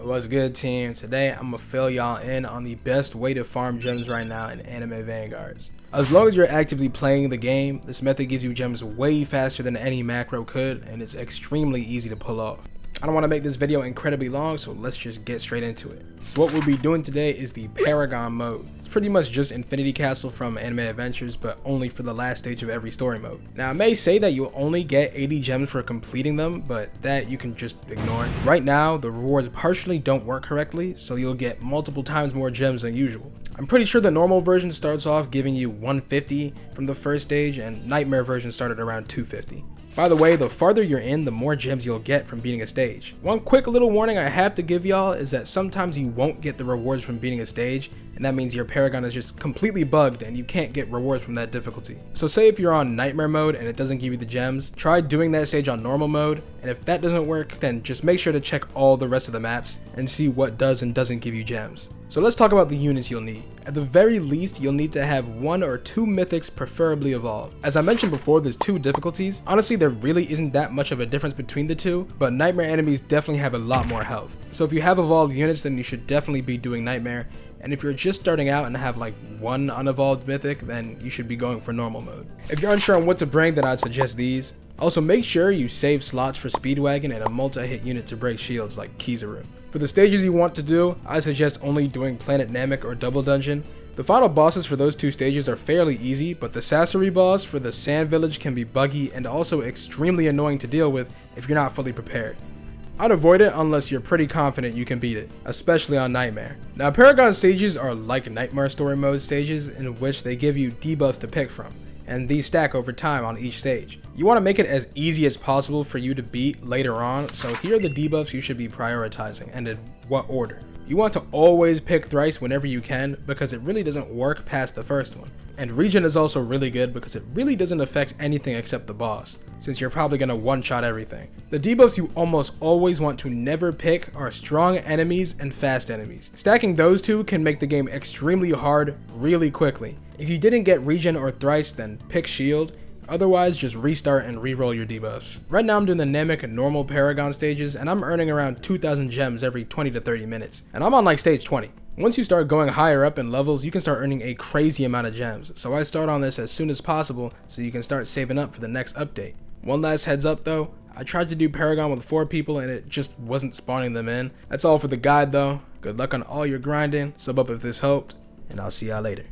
What's good, team? Today I'm gonna fill y'all in on the best way to farm gems right now in anime Vanguards. As long as you're actively playing the game, this method gives you gems way faster than any macro could, and it's extremely easy to pull off. I don't want to make this video incredibly long, so let's just get straight into it. So what we'll be doing today is the Paragon mode. It's pretty much just Infinity Castle from Anime Adventures, but only for the last stage of every story mode. Now I may say that you'll only get 80 gems for completing them, but that you can just ignore. Right now, the rewards partially don't work correctly, so you'll get multiple times more gems than usual. I'm pretty sure the normal version starts off giving you 150 from the first stage, and Nightmare version started around 250. By the way, the farther you're in, the more gems you'll get from beating a stage. One quick little warning I have to give y'all is that sometimes you won't get the rewards from beating a stage, and that means your Paragon is just completely bugged and you can't get rewards from that difficulty. So say if you're on Nightmare mode and it doesn't give you the gems, try doing that stage on normal mode, and if that doesn't work, then just make sure to check all the rest of the maps and see what does and doesn't give you gems. So let's talk about the units you'll need. At the very least, you'll need to have 1 or 2 mythics, preferably evolved. As I mentioned before, there's 2 difficulties. Honestly, there really isn't that much of a difference between the two, but Nightmare enemies definitely have a lot more health. So if you have evolved units, then you should definitely be doing Nightmare. And if you're just starting out and have like 1 unevolved mythic, then you should be going for normal mode. If you're unsure on what to bring, then I'd suggest these. Also, make sure you save slots for Speedwagon and a multi-hit unit to break shields like Kizaru. For the stages you want to do, I suggest only doing Planet Namek or Double Dungeon. The final bosses for those 2 stages are fairly easy, but the Sasori boss for the Sand Village can be buggy and also extremely annoying to deal with if you're not fully prepared. I'd avoid it unless you're pretty confident you can beat it, especially on Nightmare. Now, Paragon stages are like Nightmare story mode stages in which they give you debuffs to pick from, and these stack over time on each stage. You want to make it as easy as possible for you to beat later on, so here are the debuffs you should be prioritizing and in what order. You want to always pick Thrice whenever you can because it really doesn't work past the first one. And Regen is also really good because it really doesn't affect anything except the boss, since you're probably going to one-shot everything. The debuffs you almost always want to never pick are strong enemies and fast enemies. Stacking those 2 can make the game extremely hard really quickly. If you didn't get Regen or Thrice, then pick Shield. Otherwise, just restart and reroll your debuffs. Right now I'm doing the Namek and normal Paragon stages, and I'm earning around 2,000 gems every 20 to 30 minutes. And I'm on like stage 20. Once you start going higher up in levels, you can start earning a crazy amount of gems. So I start on this as soon as possible so you can start saving up for the next update. One last heads up though, I tried to do Paragon with 4 people and it just wasn't spawning them in. That's all for the guide though. Good luck on all your grinding, sub up if this helped, and I'll see y'all later.